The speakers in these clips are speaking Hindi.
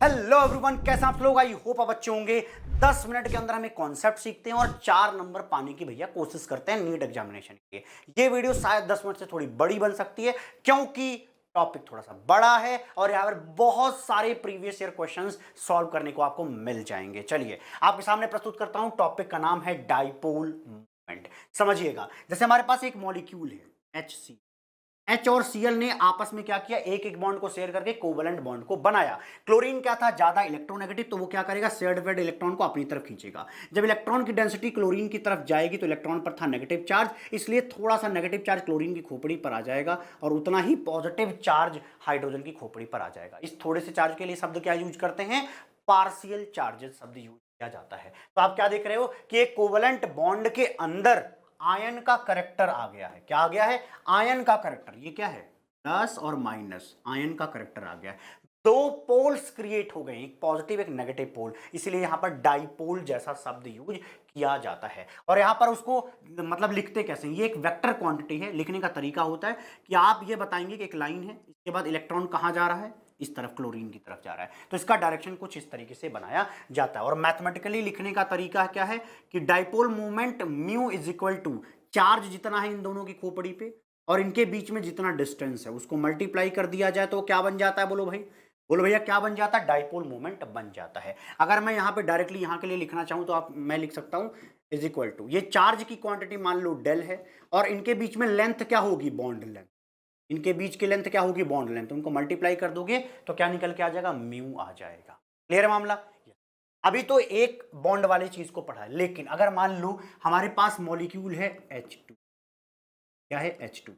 हेलो एवरीवन, कैसे आप लोग? आई होप आप अच्छे होंगे। 10 मिनट के अंदर हम एक कॉन्सेप्ट सीखते हैं और 4 नंबर पाने की भैया कोशिश करते हैं नीट एग्जामिनेशन के लिए। ये वीडियो शायद 10 मिनट से थोड़ी बड़ी बन सकती है क्योंकि टॉपिक थोड़ा सा बड़ा है और यहाँ पर बहुत सारे प्रीवियस ईयर क्वेश्चंस सॉल्व करने को आपको मिल जाएंगे। चलिए आपके सामने प्रस्तुत करता हूं। टॉपिक का नाम है डाइपोल मोमेंट। समझिएगा, जैसे हमारे पास एक मॉलिक्यूल है HC। एच और Cl ने आपस में क्या किया, एक एक बॉन्ड को शेयर करके कोवलेंट बॉन्ड को बनाया। क्लोरीन क्या था, ज्यादा इलेक्ट्रोनेगेटिव, तो वो क्या करेगा, शेयर्ड वेड इलेक्ट्रॉन को अपनी तरफ खींचेगा। जब इलेक्ट्रॉन की डेंसिटी क्लोरीन की तरफ जाएगी तो इलेक्ट्रॉन पर था नेगेटिव चार्ज, इसलिए थोड़ा सा नेगेटिव चार्ज क्लोरीन की खोपड़ी पर आ जाएगा और उतना ही पॉजिटिव चार्ज हाइड्रोजन की खोपड़ी पर आ जाएगा। इस थोड़े से चार्ज के लिए शब्द क्या यूज करते हैं, पार्शियल चार्जेस शब्द यूज किया जाता है। तो आप क्या देख रहे हो कि एक कोवलेंट बॉन्ड के अंदर आयन का करेक्टर आ गया है। क्या आ गया है, आयन का करेक्टर। ये क्या है, प्लस और माइनस, आयन का करेक्टर आ गया। दो पोल्स क्रिएट हो गए, एक पॉजिटिव एक नेगेटिव पोल, इसलिए यहां पर डाइपोल जैसा शब्द यूज किया जाता है। और यहां पर उसको मतलब लिखते कैसे, ये एक वेक्टर क्वांटिटी है। लिखने का तरीका होता है कि आप ये बताएंगे कि एक लाइन है, इसके बाद इलेक्ट्रॉन कहां जा रहा है, इस तरफ क्लोरीन की तरफ जा रहा है, तो इसका डायरेक्शन कुछ इस तरीके से बनाया जाता है। और मैथमेटिकली लिखने का तरीका क्या है कि dipole movement mu is equal to charge जितना है इन दोनों की खोपड़ी पे और इनके बीच में जितना डिस्टेंस है उसको मल्टीप्लाई कर दिया जाए तो क्या बन जाता है, बोलो भाई, बोलो भैया क्या बन जाता है, डाइपोल मोमेंट बन जाता है। अगर मैं यहाँ पे डायरेक्टली यहाँ के लिए लिखना चाहूँ तो मैं लिख सकता हूँ इज इक्वल टू, ये चार्ज की क्वांटिटी मान लो डेल है और इनके बीच में लेंथ क्या होगी, बॉन्ड लेंथ। इनके बीच की लेंथ क्या होगी, बॉन्ड लेंथ। उनको मल्टीप्लाई कर दोगे तो क्या निकल के आ जाएगा, म्यू आ जाएगा। क्लियर है मामला। अभी तो एक बॉन्ड वाली चीज को पढ़ा है, लेकिन अगर मान लो हमारे पास मॉलिक्यूल है H2। क्या है, H2।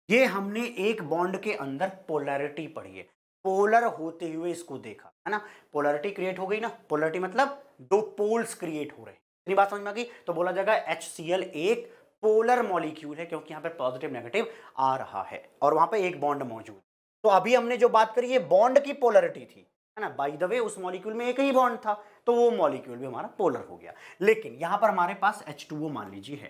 ये हमने एक बॉन्ड के अंदर पोलैरिटी पढ़ी है, पोलर होते हुए इसको देखा है ना। पोलैरिटी क्रिएट हो गई ना, पोलैरिटी मतलब दो पोल्स क्रिएट हो रहे हैं। इतनी बात समझ में आ गई, तो बोला जाएगा HCl एक पोलर मॉलिक्यूल है क्योंकि यहाँ पे पॉजिटिव नेगेटिव आ रहा है और वहां पे एक बॉन्ड मौजूद। तो अभी हमने जो बात करी ये बॉन्ड की पोलरिटी थी, है ना। बाय द वे उस मॉलिक्यूल में एक ही बॉन्ड था तो वो मॉलिक्यूल भी हमारा पोलर हो गया। लेकिन यहां पर हमारे पास H2O मान लीजिए है,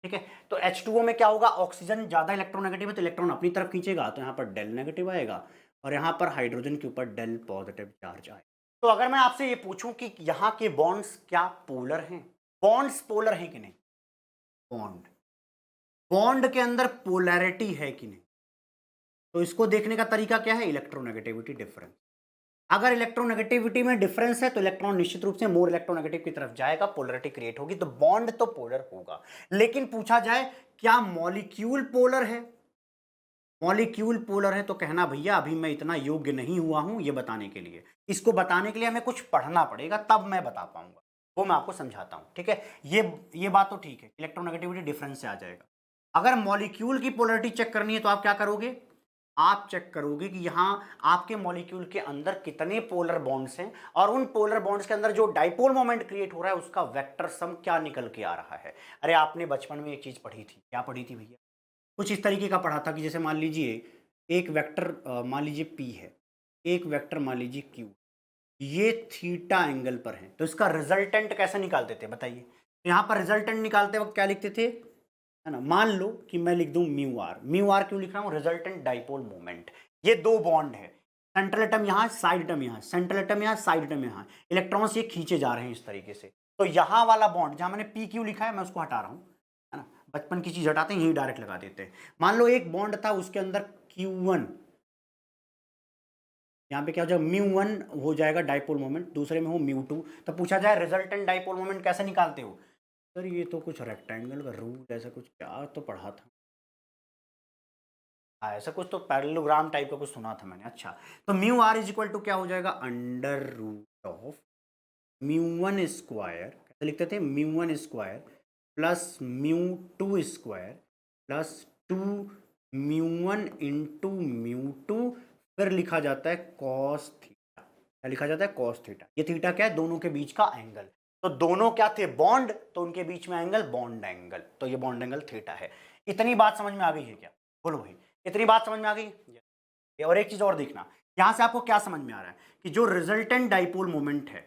ठीक है। तो H2O में क्या होगा, ऑक्सीजन ज्यादा इलेक्ट्रोनेगेटिव है तो इलेक्ट्रॉन अपनी तरफ खींचेगा, तो यहाँ पर डेल नेगेटिव आएगा और यहाँ पर हाइड्रोजन के ऊपर डेल पॉजिटिव चार्ज आएगा। तो अगर मैं आपसे ये पूछूं कि यहाँ के बॉन्ड्स क्या पोलर हैं, बॉन्ड्स पोलर हैं कि नहीं, बॉन्ड बॉन्ड के अंदर पोलैरिटी है कि नहीं, तो इसको देखने का तरीका क्या है, इलेक्ट्रोनेगेटिविटी डिफरेंस। अगर इलेक्ट्रोनेगेटिविटी में डिफरेंस है तो इलेक्ट्रॉन निश्चित रूप से मोर इलेक्ट्रोनेगेटिव की तरफ जाएगा, पोलरिटी क्रिएट होगी, तो बॉन्ड तो पोलर होगा। लेकिन पूछा जाए क्या मॉलिक्यूल पोलर है, मॉलिक्यूल पोलर है, तो कहना भैया अभी मैं इतना योग्य नहीं हुआ हूं ये बताने के लिए। इसको बताने के लिए हमें कुछ पढ़ना पड़ेगा तब मैं बता पाऊंगा, वो मैं आपको समझाता हूं, ठीक है। ये बात तो ठीक है, इलेक्ट्रोनेगेटिविटी डिफरेंस से आ जाएगा। अगर मॉलिक्यूल की पोलरिटी चेक करनी है तो आप क्या करोगे, आप चेक करोगे कि यहां आपके मॉलिक्यूल के अंदर कितने पोलर बॉन्ड्स हैं और उन पोलर बॉन्ड्स के अंदर जो डाइपोल मोमेंट क्रिएट हो रहा है उसका वेक्टर सम क्या निकल के आ रहा है। अरे आपने बचपन में एक चीज पढ़ी थी, क्या पढ़ी थी भैया, कुछ इस तरीके का पढ़ा था कि जैसे मान लीजिए एक वेक्टर मान लीजिए P है, एक वेक्टर मान लीजिए Q, ये थीटा एंगल पर है, तो इसका रिजल्टेंट कैसे निकालते थे बताइए। तो यहाँ पर रिजल्टेंट निकालते वक्त क्या लिखते थे, है ना। मान लो कि मैं लिख दूं म्यू आर, म्यू आर क्यों लिख रहा हूं, रिजल्टेंट डाइपोल मोमेंट। ये दो बॉन्ड है, सेंट्रल एटम यहां, साइड एटम यहां, सेंट्रल एटम यहां, साइड एटम यहां, इलेक्ट्रॉन्स ये खींचे जा रहे हैं इस तरीके से। तो यहां वाला बॉन्ड जहां मैंने पी क्यू लिखा है मैं उसको हटा रहा हूं, है ना। बचपन की चीज हटाते हैं, यही डायरेक्ट लगा देते हैं। मान लो एक बॉन्ड था उसके अंदर Q1, यहाँ पे क्या हो जाएगा, म्यू 1 हो जाएगा डाइपोल मोमेंट, दूसरे में हो म्यू 2। तो पूछा जाए रिजल्टेंट डाइपोल मोमेंट कैसे निकालते हो, सर ये तो कुछ रेक्टेंगल का रूल ऐसा कुछ क्या तो पढ़ा था, ऐसा कुछ तो पैरेललोग्राम टाइप का कुछ सुना था मैंने। अच्छा, तो mu R is equal to क्या हो जाएगा, under root of mu 1 square, कैसे लिखते थे, mu 1 square plus mu 2 square plus 2 mu 1 into mu 2, फिर लिखा जाता है कॉस थीटा। क्या लिखा जाता है, कॉस थीटा। ये थीटा क्या है, दोनों के बीच का एंगल। तो दोनों क्या थे, बॉन्ड, तो उनके बीच में एंगल बॉन्ड एंगल, तो ये बॉन्ड एंगल थीटा है। इतनी बात समझ में आ गई है क्या, बोलो भाई, इतनी बात समझ में आ गई। और एक चीज और देखना, यहां से आपको क्या समझ में आ रहा है कि जो रिजल्टेंट डाइपोल मोमेंट है,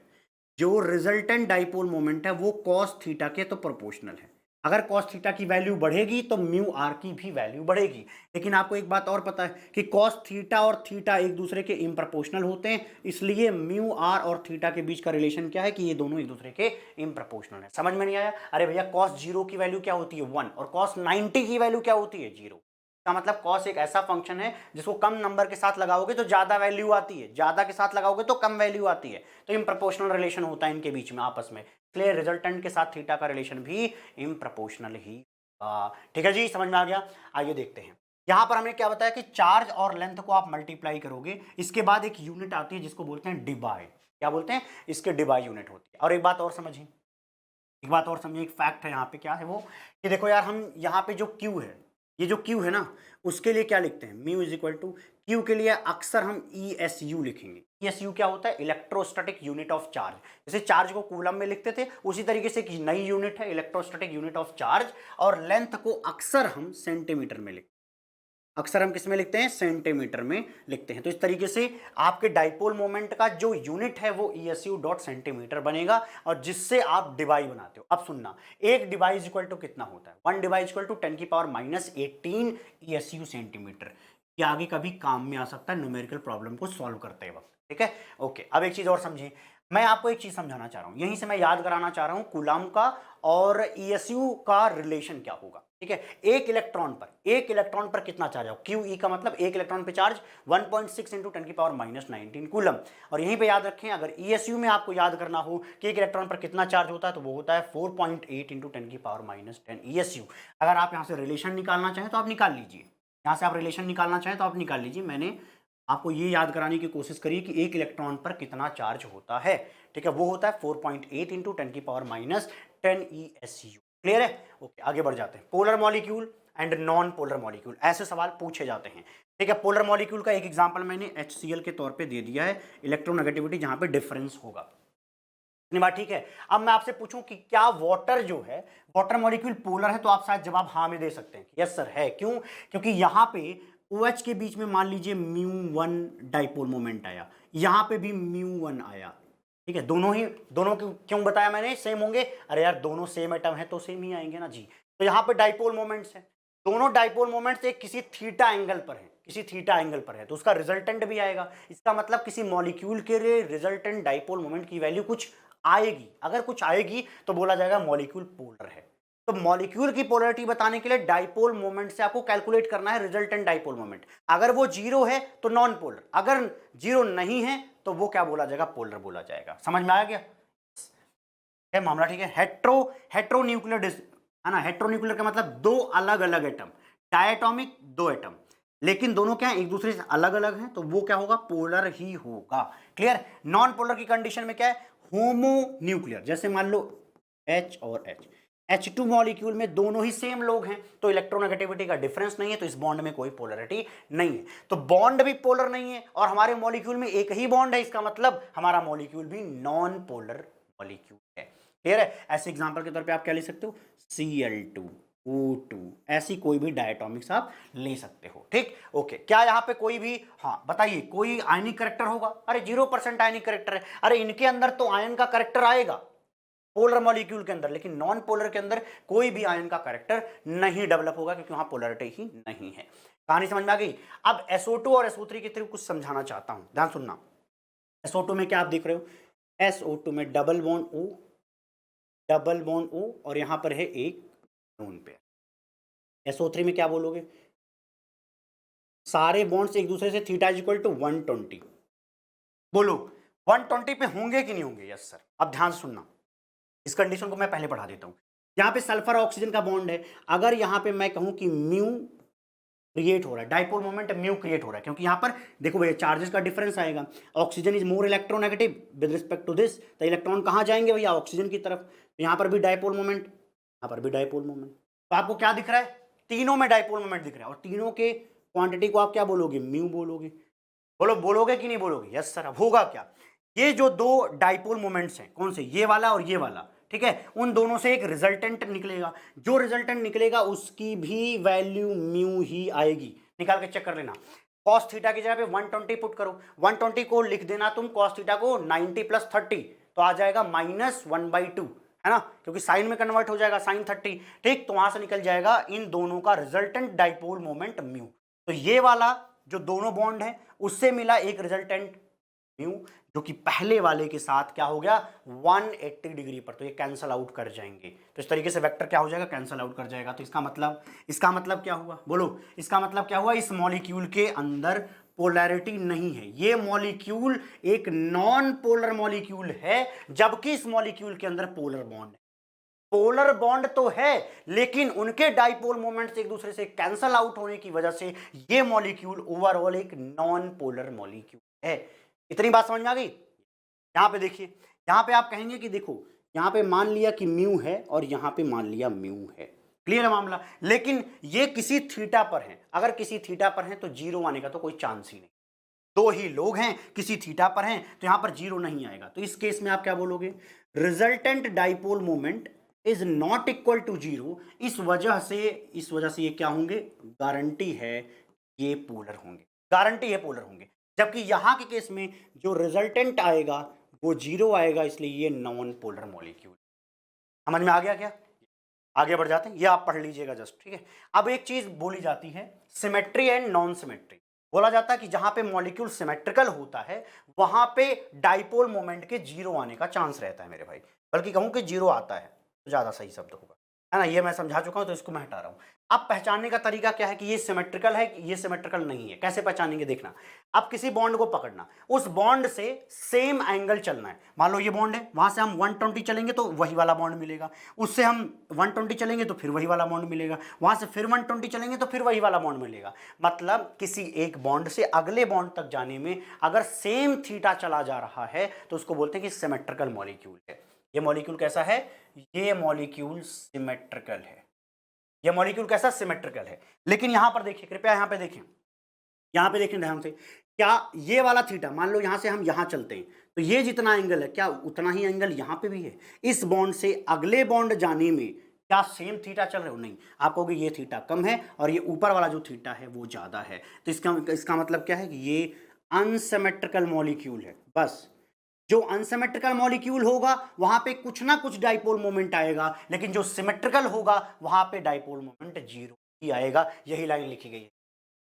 जो रिजल्टेंट डाइपोल मोमेंट है वो कॉस थीटा के तो प्रोपोर्शनल है। अगर कॉस थीटा की वैल्यू बढ़ेगी तो म्यू आर की भी वैल्यू बढ़ेगी। लेकिन आपको एक बात और पता है कि कॉस थीटा और थीटा एक दूसरे के इम्प्रपोर्शनल होते हैं, इसलिए म्यू आर और थीटा के बीच का रिलेशन क्या है कि ये दोनों एक दूसरे के इम्प्रपोर्शनल है। समझ में नहीं आया? अरे भैया कॉस 0 की वैल्यू क्या होती है 1 और कॉस 90 की वैल्यू क्या होती है 0। का मतलब कॉस एक ऐसा फंक्शन है जिसको कम नंबर के साथ लगाओगे तो ज्यादा वैल्यू आती है, ज्यादा के साथ लगाओगे तो कम वैल्यू आती है। तो इम्प्रपोर्शनल रिलेशन होता है इनके बीच में आपस में, इसलिए रिजल्टेंट के साथ थीटा का रिलेशन भी इम्प्रपोर्शनल ही। ठीक है जी, समझ में आ गया। आइए देखते हैं, यहां पर हमने क्या बताया कि चार्ज और लेंथ को आप मल्टीप्लाई करोगे, इसके बाद एक यूनिट आती है जिसको बोलते हैं डिबाई। क्या बोलते हैं? इसके डिबाई यूनिट होती है। और एक बात और समझिए, एक बात और समझिए, एक फैक्ट है यहाँ पे, क्या है वो कि देखो यार, हम यहाँ पे जो Q है, ये जो Q है ना, उसके लिए क्या लिखते हैं? Mu is equal to Q के लिए अक्सर हम ESU लिखेंगे। ESU क्या होता है? Electrostatic unit of charge. जैसे चार्ज को कूलम में लिखते थे, उसी तरीके से एक नई यूनिट है इलेक्ट्रोस्टैटिक यूनिट ऑफ चार्ज। और लेंथ को अक्सर हम सेंटीमीटर में लिखते हैं, अक्सर हम किस में लिखते हैं? सेंटीमीटर में लिखते हैं। तो इस तरीके से आपके डाइपोल मोमेंट का जो यूनिट है वो ESU डॉट सेंटीमीटर बनेगा, और जिससे आप डिवाई बनाते हो। अब सुनना, एक डिवाई इज इक्वल टू कितना होता है? 1 डिवाई इज इक्वल टू 10 की पावर -18 ESU सेंटीमीटर। ये आगे कभी काम में आ सकता है न्यूमेरिकल प्रॉब्लम को सॉल्व करते वक्त। ठीक है, ओके। अब एक चीज और समझिए, मैं आपको एक चीज समझाना चाह रहा हूं, यहीं से मैं याद कराना चाह रहा हूं कूलम का और ESU का रिलेशन क्या होगा। ठीक है, एक इलेक्ट्रॉन पर कितना चार्ज है? QE का मतलब एक इलेक्ट्रॉन पे चार्ज 1.6 इंटू 10 की पावर -19 कूलम। और यहीं पे याद रखें, अगर ESU में आपको याद करना हो कि एक इलेक्ट्रॉन पर कितना चार्ज होता है तो वो होता है 4.8 इंटू 10 की पावर -10 ESU। अगर आप यहाँ से रिलेशन निकालना चाहें तो आप निकाल लीजिए, यहाँ से आप रिलेशन निकालना चाहें तो आप निकाल लीजिए। मैंने आपको ये याद कराने की कोशिश करी कि एक इलेक्ट्रॉन पर कितना चार्ज होता है। ठीक है, वो होता है 4.8 इंटू 10 की पावर -10 ESU। क्लियर है? ओके, आगे बढ़ जाते हैं। Polar molecule and non polar molecule, ऐसे सवाल पूछे जाते हैं। ठीक है, पोलर मॉलिक्यूल का एक एग्जांपल मैंने HCl के तौर पे दे दिया है, इलेक्ट्रोनेगेटिविटी जहां पे डिफरेंस होगा। इतनी बात ठीक है। अब मैं आपसे पूछूं कि क्या वाटर जो है, वाटर मॉलिक्यूल पोलर है, तो आप शायद जवाब हाँ में दे सकते हैं, यस सर है। क्यों? क्योंकि यहां पे OH के बीच में मान लीजिए μ1 डाइपोल मोमेंट आया, यहां पे भी μ1 आया। ठीक है, दोनों क्यों बताया मैंने सेम होंगे? अरे यार, दोनों सेम एटम है तो सेम ही आएंगे ना जी। तो यहाँ पे डाइपोल मोमेंट्स है, दोनों डाइपोल मोमेंट्स एक किसी थीटा एंगल पर है, किसी थीटा एंगल पर है, तो उसका रिजल्टेंट भी आएगा। इसका मतलब किसी मॉलिक्यूल के लिए रिजल्टेंट डाइपोल मोमेंट की वैल्यू कुछ आएगी। अगर कुछ आएगी तो बोला जाएगा मॉलिक्यूल पोलर है। तो मॉलिक्यूल की पोलरिटी बताने के लिए डाइपोल मोमेंट से आपको कैलकुलेट करना है रिजल्टेंट डाइपोल मोमेंट। अगर वो 0 है तो नॉन पोलर, अगर 0 नहीं है तो वो क्या बोला जाएगा? पोलर बोला जाएगा। समझ में आ गया है मामला? ठीक है, हेट्रोन्यूक्लियर है ना। हेट्रोन्यूक्लियर का मतलब दो अलग अलग एटम, डायटोमिक दो एटम, लेकिन दोनों क्या है? एक दूसरे से अलग अलग हैं, तो वो क्या होगा? पोलर ही होगा। क्लियर? नॉन पोलर की कंडीशन में क्या है? होमोन्यूक्लियर, जैसे मान लो H और H2 मॉलिक्यूल में दोनों ही सेम लोग हैं, तो इलेक्ट्रोनेगेटिविटी का डिफरेंस नहीं है, तो इस बॉन्ड में कोई पोलरिटी नहीं है। तो बॉन्ड भी पोलर नहीं है और हमारे मॉलिक्यूल में एक ही बॉन्ड है, इसका मतलब हमारा मॉलिक्यूल भी नॉन पोलर मॉलिक्यूल है। क्लियर है? ऐसे एग्जांपल के तौर पे आप क्या ले सकते हो? Cl2, O2, ऐसी कोई भी डायटोमिक्स आप ले सकते हो। ठीक, ओके। क्या यहाँ पे कोई भी, हाँ बताइए, कोई आयनिक करेक्टर होगा? अरे 0% आयनिक करेक्टर है। अरे इनके अंदर तो आयन का करेक्टर आएगा पोलर मॉलिक्यूल के अंदर, लेकिन नॉन पोलर के अंदर कोई भी आयन का करेक्टर नहीं डेवलप होगा, क्योंकि वहां पोलरिटी ही नहीं है। कहानी समझ में आ गई? अब SO2 और SO3 की तरफ कुछ समझाना चाहता हूं, ध्यान सुनना। SO2 में क्या आप देख रहे हो? SO2 में डबल बॉन्ड O और यहां पर है एक लोन पेयर। SO3 में क्या बोलोगे? सारे बॉन्ड्स एक दूसरे से थीटा इज इक्वल टू 120। बोलो 120 पे होंगे कि नहीं होंगे? Yes sir. अब ध्यान सुनना, इस कंडीशन को मैं पहले पढ़ा देता हूं। यहां पे सल्फर ऑक्सीजन का बॉन्ड है, अगर यहां पे मैं कहूं कि म्यू क्रिएट हो रहा है, डाइपोल मोमेंट म्यू क्रिएट हो रहा है, क्योंकि यहां पर देखो भैया चार्जेस का डिफरेंस आएगा। Oxygen is more electronegative with respect to this, तो इलेक्ट्रॉन कहां जाएंगे भैया? ऑक्सीजन की तरफ। तो यहां पर भी डाइपोल मोमेंट, यहां पर भी डाइपोल मोमेंट। तो आपको क्या दिख रहा है? तीनों में डाइपोल मोमेंट दिख रहा है, और तीनों के क्वांटिटी को आप क्या बोलोगे? म्यू बोलोगे। बोलोगे कि नहीं बोलोगे? Yes sir. अब होगा क्या? ये जो दो डाइपोल मोमेंट्स हैं, कौन से? ये वाला और ये वाला, ठीक है, उन दोनों से एक रिजल्टेंट निकलेगा। जो रिजल्टेंट निकलेगा उसकी भी वैल्यू म्यू ही आएगी। निकाल के चेक कर लेना। कॉस थीटा की जगह पे 120 पुट करो, 120 को लिख देना तुम कॉस थीटा को 90 + 30, तो आ जाएगा -1/2, है है ना, क्योंकि साइन में कन्वर्ट हो जाएगा sin 30, ठीक। तो वहां से निकल जाएगा इन दोनों का रिजल्टेंट डाइपोल मोमेंट म्यू। तो ये वाला जो दोनों बॉन्ड है उससे मिला एक रिजल्टेंट म्यू, जो कि पहले वाले के साथ क्या हो गया 180 डिग्री पर, तो ये कैंसल आउट कर जाएंगे। तो इस तरीके से वेक्टर क्या हो जाएगा, कैंसल आउट कर जाएगा। तो इसका मतलब क्या हुआ, बोलो इसका मतलब क्या हुआ, इस मॉलिक्यूल के अंदर पोलैरिटी नहीं है। ये मॉलिक्यूल एक नॉन पोलर मॉलिक्यूल है, जबकि इस मॉलिक्यूल के अंदर पोलर बॉन्ड है। पोलर बॉन्ड तो है, लेकिन उनके डाइपोल मोमेंट्स एक दूसरे से कैंसल आउट होने की वजह से ये मॉलिक्यूल ओवरऑल एक नॉन पोलर मॉलिक्यूल है। इतनी बात समझ में आ गई। यहां पे देखिए, यहां पे आप कहेंगे कि देखो यहां पे मान लिया कि म्यू है और यहां पे मान लिया म्यू है, क्लियर है मामला। लेकिन ये किसी थीटा पर है, अगर किसी थीटा पर है तो जीरो आने का तो कोई चांस ही नहीं। दो ही लोग हैं, किसी थीटा पर हैं, तो यहां पर जीरो नहीं आएगा। तो इस केस में आप क्या बोलोगे, resultant dipole moment is not equal to zero. इस वजह से ये क्या होंगे, गारंटी है ये पोलर होंगे, गारंटी है पोलर होंगे। जबकि यहां के केस में जो रिजल्टेंट आएगा वो जीरो आएगा, इसलिए ये नॉन पोलर मॉलिक्यूल। समझ में आ गया क्या, आगे बढ़ जाते हैं, ये आप पढ़ लीजिएगा जस्ट, ठीक है। अब एक चीज बोली जाती है सिमेट्री एंड नॉन सिमेट्री। बोला जाता है कि जहां पे मॉलिक्यूल सिमेट्रिकल होता है वहां पे डाइपोल मोमेंट के जीरो आने का चांस रहता है मेरे भाई, बल्कि कहूं कि जीरो आता है तो ज्यादा सही शब्द होगा, है ना। ये मैं समझा चुका हूं तो इसको मैं हटा रहा हूं। अब पहचानने का तरीका क्या है कि ये सिमेट्रिकल है कि ये सिमेट्रिकल नहीं है, कैसे पहचानेंगे देखना। अब किसी बॉन्ड को पकड़ना, उस बॉन्ड से सेम एंगल चलना है। मान लो ये बॉन्ड है, वहां से हम 120 चलेंगे तो वही वाला बॉन्ड मिलेगा, उससे हम 120 चलेंगे तो फिर वही वाला बॉन्ड मिलेगा, वहां से फिर 120 चलेंगे तो फिर वही वाला बॉन्ड मिलेगा। मतलब किसी एक बॉन्ड से अगले बॉन्ड तक जाने में अगर सेम थीटा चला जा रहा है तो उसको बोलते हैं कि सिमेट्रिकल मॉलिक्यूल है। ये मॉलिक्यूल कैसा है, ये मॉलिक्यूल सिमेट्रिकल है। ये मॉलिक्यूल कैसा, सिमेट्रिकल है। लेकिन यहां पर देखिए, कृपया यहां पे देखें, यहां पे देखें ध्यान से, क्या ये वाला थीटा, मान लो यहां से हम यहां चलते हैं तो ये जितना एंगल है क्या उतना ही एंगल यहां पे भी है। इस बॉन्ड से अगले बॉन्ड जाने में क्या सेम थीटा चल रहे हो, नहीं। आप कहोगे ये थीटा कम है और ये ऊपर वाला जो थीटा है वो ज्यादा है, तो इसका मतलब क्या है कि ये अनसिमेट्रिकल मॉलिक्यूल है। बस जो अनसिमेट्रिकल मॉलिक्यूल होगा वहां पे कुछ ना कुछ डाइपोल मोमेंट आएगा, लेकिन जो सिमेट्रिकल होगा वहां पे डाइपोल मोमेंट जीरो ही आएगा। यही लाइन लिखी गई है।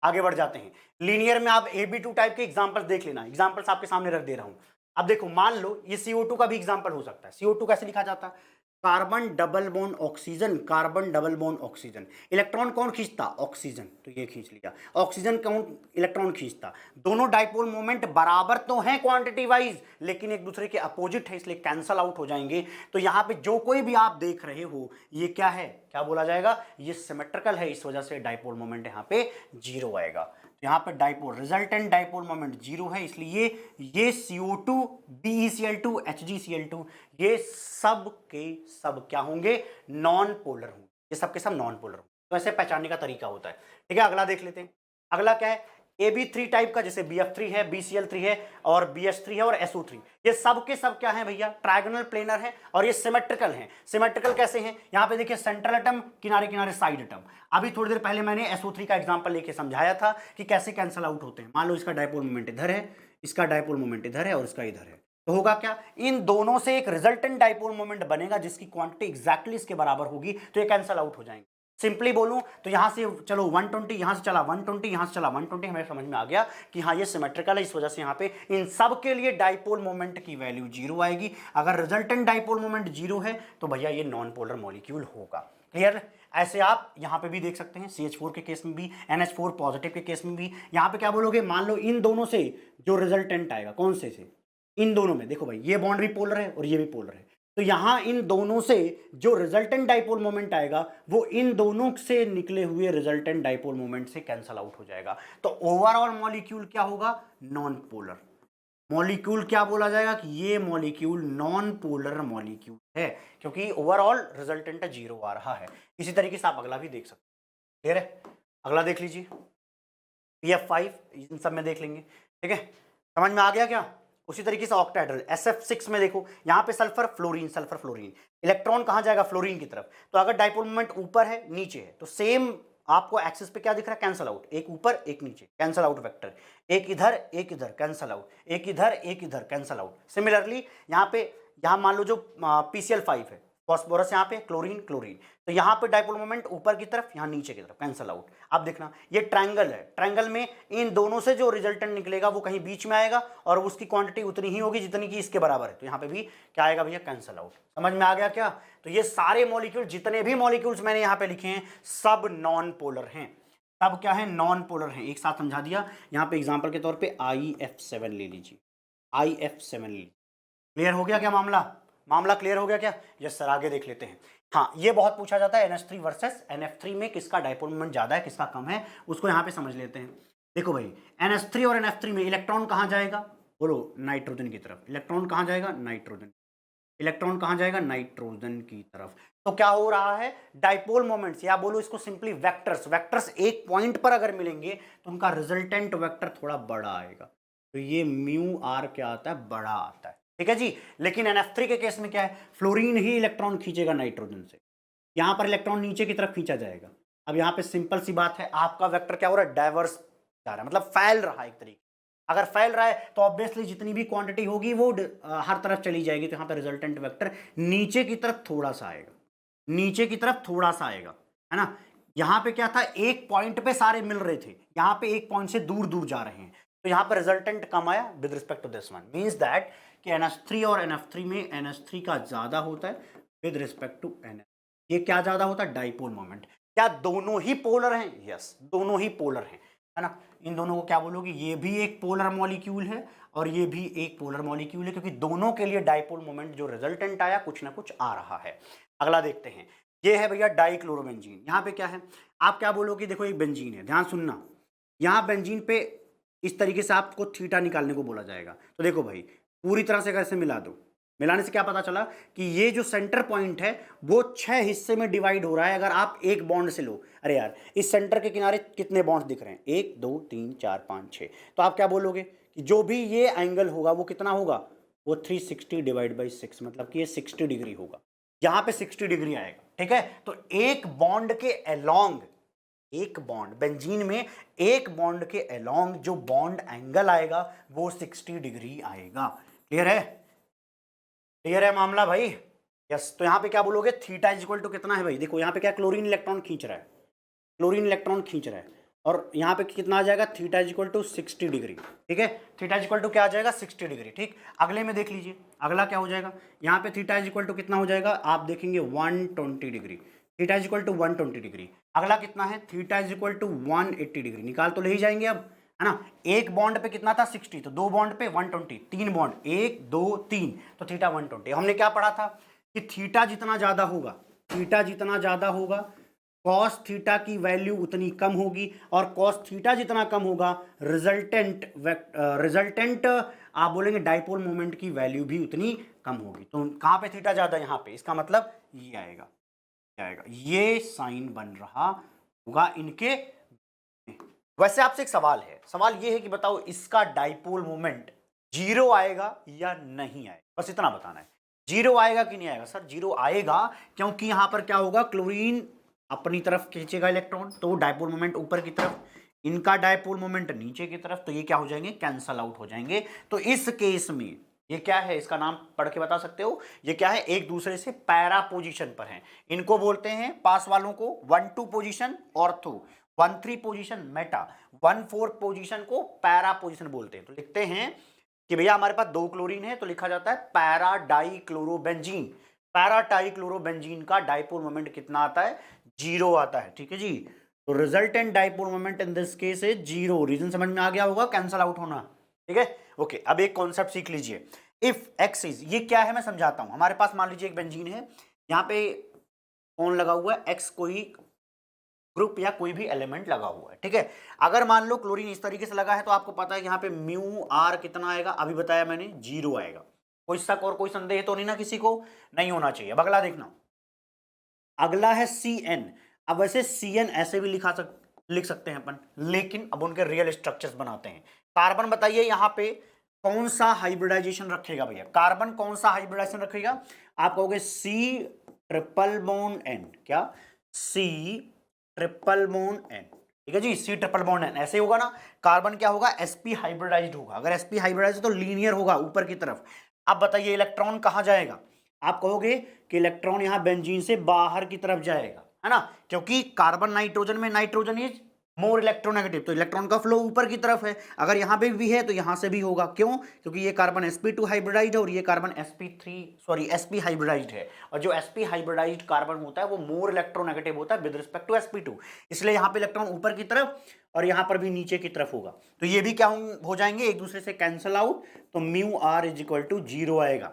आगे बढ़ जाते हैं, लीनियर में आप AB2 टाइप के एग्जांपल्स देख लेना, एग्जांपल्स आपके सामने रख दे रहा हूं। अब देखो, मान लो ये CO2 का भी एग्जांपल हो सकता है। CO2 कैसे लिखा जाता है, carbon double bond oxygen, carbon double bond oxygen. Electron कौन खींचता, ऑक्सीजन, तो ये खींच लिया। ऑक्सीजन कौन इलेक्ट्रॉन खींचता, दोनों डाइपोल मोमेंट बराबर तो हैं क्वांटिटी वाइज, लेकिन एक दूसरे के अपोजिट है, इसलिए कैंसल आउट हो जाएंगे। तो यहां पे जो कोई भी आप देख रहे हो ये क्या है, क्या बोला जाएगा, ये सिमेट्रिकल है, इस वजह से डाइपोल मोमेंट यहां पे जीरो आएगा। तो यहाँ पे dipole, resultant dipole moment zero है, इसलिए ये CO2, BeCl2, HgCl2 ये सब के सब क्या होंगे, नॉन पोलर होंगे। ये सब के सब नॉन पोलर होंगे। तो ऐसे पहचानने का तरीका होता है, ठीक है। अगला देख लेते हैं, अगला क्या है, AB3 टाइप का, जैसे BF3 है, BCl3 है और BH3 है और SO3, ये सब के सब क्या है भैया, ट्रायगोनल प्लेनर है और ये सिमेट्रिकल हैं। सिमेट्रिकल कैसे हैं, यहां पे देखिए सेंट्रल एटम, किनारे किनारे साइड एटम। अभी थोड़ी देर पहले मैंने SO3 का एग्जांपल लेके समझाया था कि कैसे कैंसल आउट होते हैं। मान लो इसका डाइपोल मोमेंट इधर है, इसका डाइपोल मोमेंट इधर है और इसका इधर है, तो होगा क्या, इन दोनों से एक रिजल्टेंट डाइपोल मोमेंट बनेगा जिसकी क्वांटिटी एग्जैक्टली इसके बराबर होगी, तो ये कैंसल आउट हो जाएंगे। सिंपली बोलूं तो यहां से चलो 120, यहां से चला 120, यहां से चला 120, हमें समझ में आ गया कि हाँ ये सिमेट्रिकल है, इस वजह से यहां पे इन सब के लिए डाइपोल मोमेंट की वैल्यू जीरो आएगी। अगर रिजल्टेंट डाइपोल मोमेंट जीरो है तो भैया ये नॉन पोलर मॉलिक्यूल होगा, क्लियर। ऐसे आप यहां पे भी देख सकते हैं, CH4 के केस में भी, NH4 पॉजिटिव के केस में भी। यहां पे क्या बोलोगे, मान लो इन दोनों से जो रिजल्टेंट आएगा, कौन से इन दोनों में, देखो भाई ये बॉन्ड भी पोलर है और ये भी पोलर है, तो यहां इन दोनों से जो रिजल्टेंट डाइपोल मोमेंट आएगा वो इन दोनों से निकले हुए रिजल्टेंट डाइपोल मोमेंट से कैंसल आउट हो जाएगा। तो ओवरऑल मॉलिक्यूल क्या होगा, नॉन पोलर मॉलिक्यूल। क्या बोला जाएगा कि ये मॉलिक्यूल नॉन पोलर मॉलिक्यूल है, क्योंकि ओवरऑल रिजल्टेंट जीरो आ रहा है। इसी तरीके से आप अगला भी देख सकते हैं, क्लियर है। अगला देख लीजिए, PF5, इन सब में देख लेंगे, ठीक है। समझ में आ गया क्या। उसी तरीके से ऑक्टाहेड्रल SF6 में देखो, यहां पे sulphur fluorine, sulphur fluorine, electron कहां जाएगा, फ्लोरीन की तरफ। तो अगर डाइपोल मोमेंट ऊपर है नीचे है तो सेम आपको एक्सिस पे क्या दिख रहा है, कैंसल आउट, एक ऊपर एक नीचे, कैंसल आउट वेक्टर, एक इधर कैंसल आउट, एक इधर कैंसल आउट। सिमिलरली यहां पे, यहां मान लो जो PCl5 है, फॉस्फोरस यहाँ पे, क्लोरीन क्लोरीन, तो यहाँ पे डाइपोल मोमेंट ऊपर की तरफ, यहाँ नीचे की तरफ, कैंसल आउट। अब देखना ये ट्रायंगल है, ट्रायंगल में इन दोनों से जो रिजल्टेंट निकलेगा वो कहीं बीच में आएगा और उसकी क्वांटिटी उतनी ही होगी जितनी की इसके बराबर है, तो यहाँ पे भी क्या आएगा भैया, कैंसल आउट। समझ में आ गया क्या? तो ये सारे मॉलिक्यूल, जितने भी मॉलिक्यूल्स मैंने यहाँ पे लिखे हैं, सब नॉन पोलर हैं। सब क्या है, नॉन पोलर हैं। एक साथ समझा दिया। यहाँ पे एग्जांपल के तौर पे IF7 ले लीजिए, IF7 ले लीजिए। क्लियर हो गया क्या मामला? मामला क्लियर हो गया क्या? यस सर, आगे देख लेते हैं। हाँ, ये बहुत पूछा जाता है, NH3 वर्सेस NF3 में किसका डाइपोल मोमेंट ज्यादा है, किसका कम है, उसको यहाँ पे समझ लेते हैं। देखो भाई, NH3 और NF3 में इलेक्ट्रॉन कहाँ जाएगा, बोलो, नाइट्रोजन की तरफ। इलेक्ट्रॉन कहाँ जाएगा, नाइट्रोजन। इलेक्ट्रॉन कहाँ जाएगा, नाइट्रोजन की तरफ। तो क्या हो रहा है, डाइपोल मोमेंट्स, या बोलो इसको सिंपली वेक्टर्स, वेक्टर्स एक पॉइंट पर अगर मिलेंगे तो उनका रिजल्टेंट वेक्टर थोड़ा बड़ा आएगा, तो ये म्यू आर क्या आता है, बड़ा आता है। ठीक है जी। लेकिन NF3 के केस में क्या है, फ्लोरीन ही इलेक्ट्रॉन खींचेगा नाइट्रोजन से, यहां पर इलेक्ट्रॉन नीचे की तरफ खींचा जाएगा। अब यहाँ पे सिंपल सी बात है, आपका वेक्टर क्या हो रहा है, डाइवर्स जा रहा है, मतलब फैल रहा है एक तरीके। अगर फैल रहा है तो ऑब्वियसली जितनी भी क्वांटिटी होगी वो हर तरफ चली जाएगी, तो यहाँ पे रिजल्टेंट वेक्टर नीचे की तरफ थोड़ा सा आएगा, नीचे की तरफ थोड़ा सा आएगा, है ना। यहाँ पे क्या था, एक पॉइंट पे सारे मिल रहे थे, यहाँ पे एक पॉइंट से दूर दूर जा रहे हैं, तो यहाँ पे रिजल्टेंट कम आया with respect to this one. Means that कि NH3 और NF3 में NH3 का ज्यादा होता है विद रिस्पेक्ट टू NF। ये क्या ज्यादा होता है, डाइपोल मोमेंट। क्या दोनों ही पोलर हैं? यस, दोनों ही पोलर हैं, है ना। इन दोनों को क्या बोलोगे, ये भी एक पोलर मॉलिक्यूल है और ये भी एक पोलर मॉलिक्यूल है, क्योंकि दोनों के लिए डाइपोल मोमेंट जो रिजल्टेंट आया कुछ ना कुछ आ रहा है। अगला देखते हैं, ये है भैया डाइक्लोरोबेंजीन। यहाँ पे क्या है, आप क्या बोलोगे, देखो एक बेंजीन है, ध्यान सुनना, यहाँ बेंजीन पे इस तरीके से आपको थीटा निकालने को बोला जाएगा। तो देखो भाई, पूरी तरह से कैसे मिला दो, मिलाने से क्या पता चला कि ये जो सेंटर पॉइंट है वो 6 हिस्से में डिवाइड हो रहा है। अगर आप एक बॉन्ड से लो, अरे यार इस सेंटर के किनारे कितने बॉन्ड्स दिख रहे हैं, 1 2 3 4 5 6, तो आप क्या बोलोगे कि जो भी ये एंगल होगा वो कितना होगा, वो 360 डिवाइड बाई 6, मतलब कि ये 60 डिग्री होगा, यहाँ पे 60 डिग्री आएगा। ठीक है, तो एक बॉन्ड के अलोंग, एक बॉन्ड बेंजीन में एक बॉन्ड के अलोंग जो बॉन्ड एंगल आएगा वो 60 डिग्री आएगा। क्लियर है, क्लियर है मामला भाई? यस। तो यहाँ पे क्या बोलोगे, थीटा इज इक्वल टू कितना है भाई, देखो यहाँ पे क्या, क्लोरीन इलेक्ट्रॉन खींच रहा है, क्लोरीन इलेक्ट्रॉन खींच रहा है, और यहाँ पे कितना आ जाएगा, theta is equal to 60 degree. ठीक है, थीटा इज इक्वल टू क्या आ जाएगा, 60 डिग्री। ठीक, अगले में देख लीजिए, अगला क्या हो जाएगा, यहाँ पे थीटा इज इक्वल टू कितना हो जाएगा, आप देखेंगे 120 degree, theta is equal to 120 degree. अगला कितना है, theta is equal to 180 degree, निकाल तो ले ही जाएंगे अब, है ना। एक बॉन्ड पे कितना था, 60, तो दो बॉन्ड पे 120, तीन बॉन्ड 1 2 3, तो थीटा 120। हमने क्या पढ़ा था कि थीटा जितना ज्यादा होगा, थीटा जितना ज्यादा होगा, कॉस थीटा की वैल्यू उतनी कम होगी, और कॉस थीटा जितना कम होगा, रिजल्टेंट आप बोलेंगे डाइपोल मोमेंट की वैल्यू भी उतनी कम होगी। तो कहाँ पे थीटा ज्यादा, यहाँ पे, इसका मतलब ये आएगा, ये साइन बन रहा होगा इनके। वैसे आपसे एक सवाल है, सवाल ये है कि बताओ इसका डाइपोल मोमेंट 0 आएगा या नहीं आएगा, बस इतना बताना है। 0 आएगा कि नहीं आएगा? सर 0 आएगा, क्योंकि यहां पर क्या होगा, क्लोरीन अपनी तरफ खींचेगा इलेक्ट्रॉन, तो डाइपोल मोमेंट ऊपर की तरफ, इनका डाइपोल मोमेंट नीचे की तरफ, तो ये क्या हो जाएंगे, कैंसल आउट हो जाएंगे। तो इस केस में ये क्या है, इसका नाम पढ़ के बता सकते हो, ये क्या है, एक दूसरे से पैरा पोजीशन पर हैं। इनको बोलते हैं पास वालों को 1-2 position ortho, 1-3 position Meta, 1-4 position को पैरा पोजीशन बोलते हैं। तो लिखते हैं कि भैया हमारे पास 2 क्लोरीन है, तो लिखा जाता है पैरा डाइक्लोरोबेंजीन। पैरा डाइक्लोरोबेंजीन का डाइपोल मोमेंट कितना आता है, 0 आता है। ठीक है जी, तो resultant dipole moment in this case is 0। Reason समझ में आ गया होगा, कैंसल आउट होना। ठीक है, ओके। अब एक कॉन्सेप्ट सीख लीजिए, इफ एक्स इज, ये क्या है मैं समझाता हूं। हमारे पास मान लीजिए एक बेंजीन है, यहाँ पे कौन लगा हुआ है, एक्स कोई ग्रुप या कोई भी एलिमेंट लगा हुआ है। ठीक है, अगर मान लो क्लोरीन इस तरीके से लगा है, तो आपको पता है कि यहाँ पे म्यू आर कितना आएगा, अभी बताया मैंने, 0 आएगा। कोई शक और कोई संदेह तो नहीं ना किसी को, नहीं होना चाहिए। अब अगला देखना, अगला है CN। अब वैसे CN ऐसे भी लिख सकते हैं अपन, लेकिन अब उनके रियल स्ट्रक्चर्स बनाते हैं। कार्बन बताइए यहाँ पे कौन सा हाइब्रिडाइजेशन रखेगा भैया, कार्बन कौन सा हाइब्रिडाइजेशन रखेगा, आप कहोगे C≡N, क्या C≡N। ठीक है जी, C≡N ऐसे होगा ना। कार्बन क्या होगा, sp हाइब्रिडाइज्ड होगा, अगर sp हाइब्रिडाइज्ड तो लीनियर होगा ऊपर की तरफ। अब बताइए इलेक्ट्रॉन कहां जाएगा, आप कहोगे कि इलेक्ट्रॉन यहां बेंजीन से बाहर की तरफ जाएगा, है ना, क्योंकि कार्बन नाइट्रोजन में नाइट्रोजन इज मोर इलेक्ट्रोनेगेटिव, तो इलेक्ट्रॉन का फ्लो ऊपर की तरफ है। अगर यहां पे भी है तो यहां से भी होगा, क्यों? क्योंकि ये कार्बन sp2 हाइब्रिडाइज है और ये कार्बन sp हाइब्रिडाइज है, और जो sp हाइब्रिडाइज कार्बन होता है वो मोर इलेक्ट्रोनेगेटिव होता है विद रिस्पेक्ट टू sp2, इसलिए यहां पे इलेक्ट्रॉन ऊपर की तरफ और यहां पर भी नीचे की तरफ होगा। तो ये भी क्या हो जाएंगे, एक दूसरे से कैंसिल आउट, तो mu R is equal to 0 आएगा।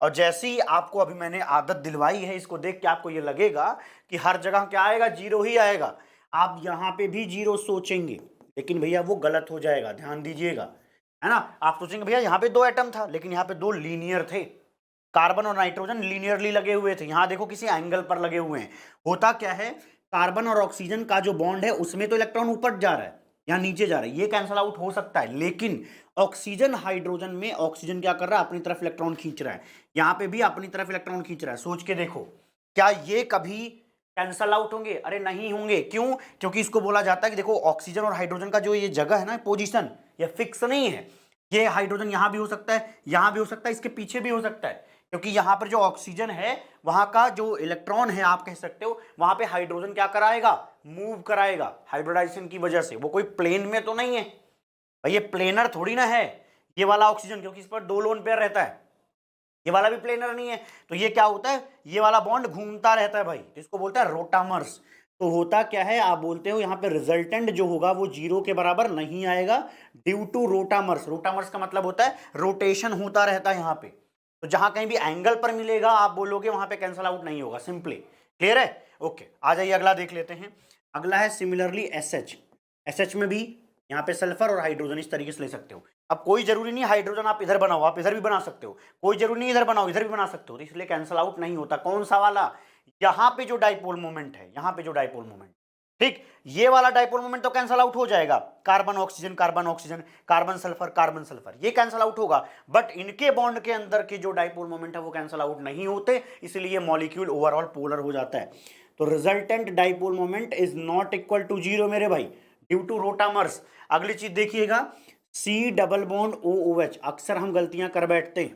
और जैसे ही आपको अभी मैंने आदत दिलवाई है, इसको देख के आपको ये लगेगा कि हर जगह क्या आएगा, 0 ही आएगा। आप यहां पे भी 0 सोचेंगे, लेकिन भैया वो गलत हो जाएगा, ध्यान दीजिएगा, है ना। आप सोचेंगे भैया यहां पे 2 एटम था, लेकिन यहां पे 2 लीनियर थे, कार्बन और नाइट्रोजन लीनियरली लगे हुए थे, यहां देखो किसी एंगल पर लगे हुए हैं। होता क्या है, कार्बन और ऑक्सीजन का जो बॉन्ड है उसमें तो इलेक्ट्रॉन ऊपर जा रहा है, यहां नीचे जा रहा है, ये कैंसल आउट हो सकता है, लेकिन ऑक्सीजन हाइड्रोजन में ऑक्सीजन क्या कर रहा है, अपनी तरफ इलेक्ट्रॉन खींच रहा है, यहां पे भी अपनी तरफ इलेक्ट्रॉन खींच रहा है। सोच के देखो, क्या ये कभी कैंसल आउट होंगे? अरे नहीं होंगे, क्यों? क्योंकि इसको बोला जाता है कि देखो ऑक्सीजन और हाइड्रोजन का जो ये जगह है ना, पोजीशन, ये फिक्स नहीं है। ये हाइड्रोजन यहां भी हो सकता है, यहां भी हो सकता है, इसके पीछे भी हो सकता है, क्योंकि यहां पर जो ऑक्सीजन है वहां का जो इलेक्ट्रॉन है, आप कह सकते हो वहां पे हाइड्रोजन क्या कराएगा, मूव कराएगा हाइब्रिडाइजेशन की वजह से। वो कोई प्लेन में तो नहीं है भाई, ये प्लेनर थोड़ी ना है ये वाला ऑक्सीजन, क्योंकि इस पर 2 लोन पेयर रहता है, ये वाला भी प्लेनर नहीं है। तो ये क्या होता है, ये वाला बॉन्ड घूमता रहता है भाई, तो इसको बोलते हैं रोटामर्स। तो होता क्या है, आप बोलते हो यहां पे रिजल्टेंट जो होगा वो 0 के बराबर नहीं आएगा ड्यू टू रोटामर्स। रोटामर्स का मतलब होता है रोटेशन होता रहता है यहाँ पे, तो जहां कहीं भी एंगल पर मिलेगा आप बोलोगे वहां पे कैंसल आउट नहीं होगा, सिंपली। क्लियर है? ओके, आ जाइए अगला देख लेते हैं। अगला है सिमिलरली एसएच। एसएच में भी यहाँ पे सल्फर और हाइड्रोजन इस तरीके से ले सकते हो। अब कोई जरूरी नहीं हाइड्रोजन आप इधर बनाओ, आप इधर भी बना सकते हो, कोई जरूरी नहीं इधर बनाओ, इधर भी बना सकते हो, तो इसलिए कैंसल आउट नहीं होता। कौन सा वाला? यहाँ पे जो डाइपोल मोमेंट है, यहाँ पे जो डाइपोल मोमेंट, ठीक, ये वाला डाइपोल मोमेंट तो कैंसल आउट हो जाएगा, carbon oxygen carbon oxygen, carbon sulphur, ये कैंसल आउट होगा। बट इनके बॉन्ड के अंदर के जो डाइपोल मोमेंट है वो कैंसल आउट नहीं होते, इसलिए मॉलिक्यूल ओवरऑल पोलर हो जाता है। तो resultant dipole moment is not equal to 0 मेरे भाई, ड्यू टू रोटामर्स। अगली चीज देखिएगा, C double bond O O H. अक्सर हम गलतियां कर बैठते हैं,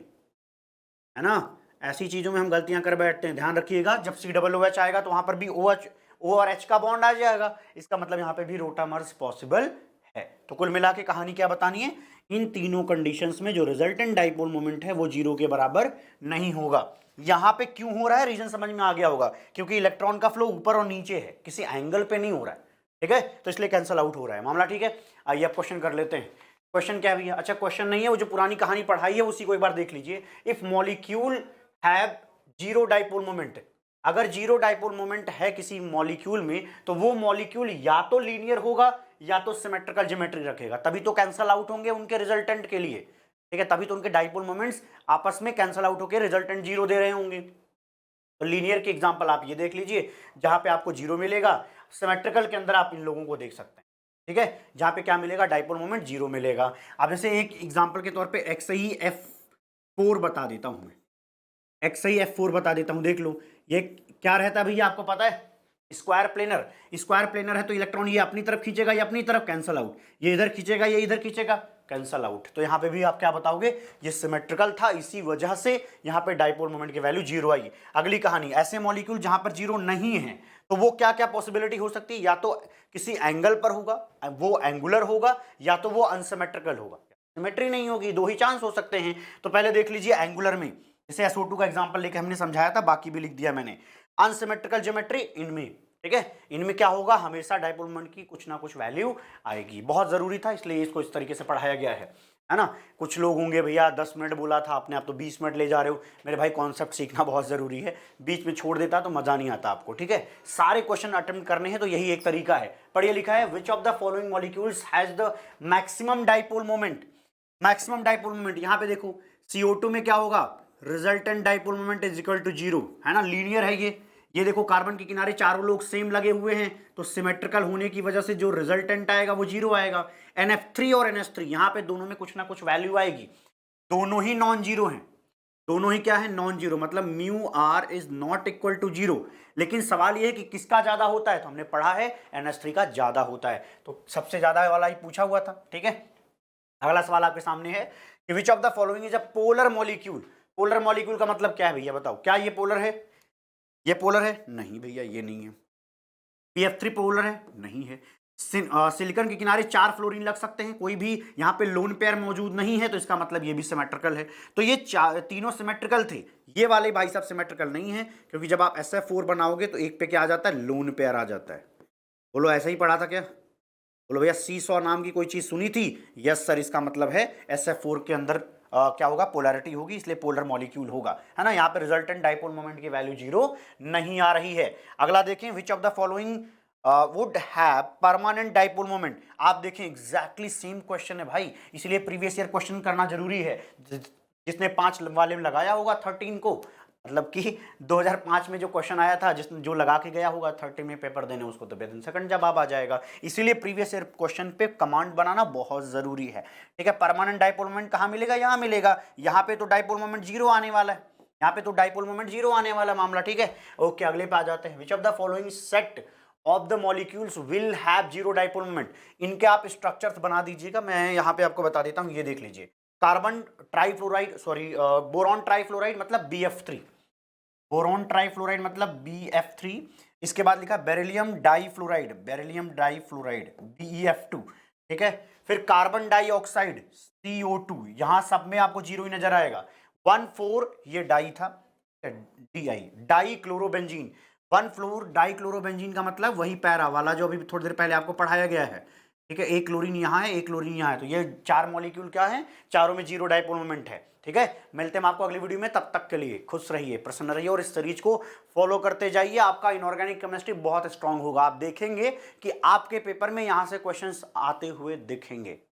है ना, ऐसी चीजों में हम गलतियां कर बैठते हैं, ध्यान रखिएगा। जब सी डबल ओ एच आएगा तो वहां पर भी ओ एच, ओ और एच का बॉन्ड आ जाएगा, इसका मतलब यहां पे भी रोटामर्स पॉसिबल है। तो कुल मिला के कहानी क्या बतानी है, इन तीनों कंडीशंस में जो रिजल्टेंट डाइपोल मोमेंट है वो 0 के बराबर नहीं होगा। यहां पे क्यों हो रहा है, रीजन समझ में आ गया होगा, क्योंकि इलेक्ट्रॉन का फ्लो ऊपर और नीचे है, किसी एंगल पे नहीं हो रहा है, ठीक है, तो इसलिए कैंसल आउट हो रहा है मामला, ठीक है। आइए अब क्वेश्चन कर लेते हैं। क्वेश्चन क्या भैया? अच्छा, क्वेश्चन नहीं है, वो जो पुरानी कहानी पढ़ाई है उसी को एक बार देख लीजिए। If molecule have 0 dipole moment, अगर 0 डाइपोल मोमेंट है किसी मॉलिक्यूल में, तो वो मॉलिक्यूल या तो लीनियर होगा या तो सिमेट्रिकल ज्योमेट्री रखेगा, तभी तो कैंसल आउट होंगे उनके रिजल्टेंट के लिए, ठीक है, तभी तो उनके डाइपोल मोमेंट्स आपस में कैंसल आउट होकर रिजल्टेंट 0 दे रहे होंगे। तो लीनियर की एग्जांपल आप ये देख लीजिए, जहां पे आपको 0 मिलेगा, सिमेट्रिकल के अंदर आप इन लोगों को देख सकते हैं, ठीक है, जहां पे क्या मिलेगा, डाइपोल मोमेंट 0 मिलेगा। अब जैसे एक एग्जांपल के तौर पे XiF4 बता देता हूं मैं, XiF4 बता देता हूं, देख लो ये क्या रहता है भैया, आपको पता है, स्क्वायर प्लेनर। स्क्वायर प्लेनर है तो इलेक्ट्रॉन ये अपनी तरफ खींचेगा, ये अपनी तरफ, कैंसल आउट, ये इधर खींचेगा, ये इधर खींचेगा, कैंसल आउट। तो यहां पे भी आप क्या बताओगे, ये सिमेट्रिकल था, इसी वजह से यहां पे डाइपोल मोमेंट की वैल्यू 0 आई। अगली कहानी, ऐसे मॉलिक्यूल जहां पर 0 नहीं है तो वो क्या क्या पॉसिबिलिटी हो सकती है, या तो किसी एंगल पर होगा, वो एंगुलर होगा, या तो वो अनसिमेट्रिकल होगा, सिमेट्री नहीं होगी, 2 ही चांस हो सकते हैं। तो पहले देख लीजिए एंगुलर में, जैसे SO2 का एग्जांपल लेके हमने समझाया था, बाकी भी लिख दिया मैंने। अनसिमेट्रिकल ज्योमेट्री इनमें, ठीक है, इनमें क्या होगा, हमेशा डाइपोल मोमेंट की कुछ ना कुछ वैल्यू आएगी। बहुत जरूरी था, इसलिए इसको इस तरीके से पढ़ाया गया है ना। कुछ लोग होंगे भैया 10 मिनट बोला था आपने, आप तो 20 मिनट ले जा रहे हो। मेरे भाई कॉन्सेप्ट सीखना बहुत जरूरी है, बीच में छोड़ देता तो मजा नहीं आता आपको, ठीक है। सारे क्वेश्चन अटेम्प्ट करने हैं तो यही एक तरीका है। पढ़िए, लिखा है which of the following molecules has the maximum dipole moment. Maximum dipole moment, यहां पे देखो CO2 में क्या होगा, resultant dipole moment is equal to 0, है ना, लीनियर है ये देखो कार्बन के किनारे चारों लोग सेम लगे हुए हैं, तो सिमेट्रिकल होने की वजह से जो रिजल्टेंट आएगा वो 0 आएगा। NF3 और NH3 यहां पे दोनों में कुछ ना कुछ वैल्यू आएगी, दोनों ही नॉन जीरो हैं, दोनों ही क्या है, नॉन जीरो, मतलब mu R is not equal to 0। लेकिन सवाल ये है कि किसका ज्यादा होता है, तो हमने पढ़ा है NH3 का ज्यादा होता है, तो सबसे ज्यादा वाला ही पूछा हुआ था, ठीक है। अगला सवाल आपके सामने है कि विच of the following is a polar molecule. Polar molecule का मतलब क्या है भैया बताओ, क्या ये पोलर है? ये पोलर है? नहीं भैया ये नहीं है। PF3 पोलर है? नहीं है। सिलिकॉन के किनारे 4 फ्लोरीन लग सकते हैं, कोई भी यहाँ पे लोन पेयर मौजूद नहीं है, तो इसका मतलब ये भी सिमेट्रिकल है। तो ये तीनों सिमेट्रिकल थे, ये वाले भाई साहब सिमेट्रिकल नहीं है, क्योंकि जब आप SF4 बनाओगे तो एक पे क्या आ जाता है, लोन पेयर आ जाता है। बोलो ऐसा ही पढ़ा था क्या? बोलो भैया सीसॉ नाम की कोई चीज सुनी थी? यस सर, इसका मतलब है SF4 के अंदर क्या होगा, पोलैरिटी होगी, इसलिए पोलर मॉलिक्यूल होगा, है ना। यहाँ पे रिजल्टेंट डाइपोल मोमेंट की वैल्यू 0 नहीं आ रही है। अगला देखें, विच of the following would have permanent dipole moment. आप देखें एग्जैक्टली सेम क्वेश्चन है भाई, इसलिए प्रीवियस ईयर क्वेश्चन करना जरूरी है। जिसने 5 वाले में लगाया होगा 13 को, मतलब कि 2005 में जो क्वेश्चन आया था, जिसने जो लगा के गया होगा 30 में पेपर देने, उसको तो विद इन सेकंड जवाब आ जाएगा। इसीलिए प्रीवियस ईयर क्वेश्चन पे कमांड बनाना बहुत जरूरी है। ठीक है, परमानेंट डाइपोल मोमेंट कहाँ मिलेगा? यहाँ मिलेगा। यहाँ पे तो डाइपोल मोमेंट 0 आने वाला है, यहाँ पे तो डाइपोल मोमेंट 0 आने वाला मामला। ठीक है, ओके, अगले पे आ जाते हैं। विच of the following set of the molecules will have 0 dipole moment. इनके आप स्ट्रक्चर्स बना दीजिएगा, मैं यहाँ पे आपको बता देता हूँ, ये देख लीजिए। Carbon trifluoride, sorry boron trifluoride मतलब BF3, बोरॉन ट्राइफ्लोराइड मतलब BF3। इसके बाद लिखा beryllium difluoride, beryllium difluoride BeF2। ठीक है, फिर कार्बन डाइऑक्साइड CO2, यहां सब में आपको 0 ही नजर आएगा। 1,4 ये डाई था, DI, di chlorobenzene. 1,4 di chlorobenzene का मतलब वही पैरा वाला जो अभी थोड़ी देर पहले आपको पढ़ाया गया है। ठीक है, एक क्लोरीन यहाँ है, एक क्लोरीन यहाँ है, तो ये 4 मॉलिक्यूल क्या है, चारों में 0 डाइपोल मोमेंट है। ठीक है, मिलते हैं आपको अगली वीडियो में, तब तक के लिए खुश रहिए, प्रसन्न रहिए और इस सीरीज को फॉलो करते जाइए। आपका इनऑर्गेनिक केमिस्ट्री बहुत स्ट्रांग होगा, आप देखेंगे कि आपके पेपर में यहां से क्वेश्चंस आते हुए दिखेंगे।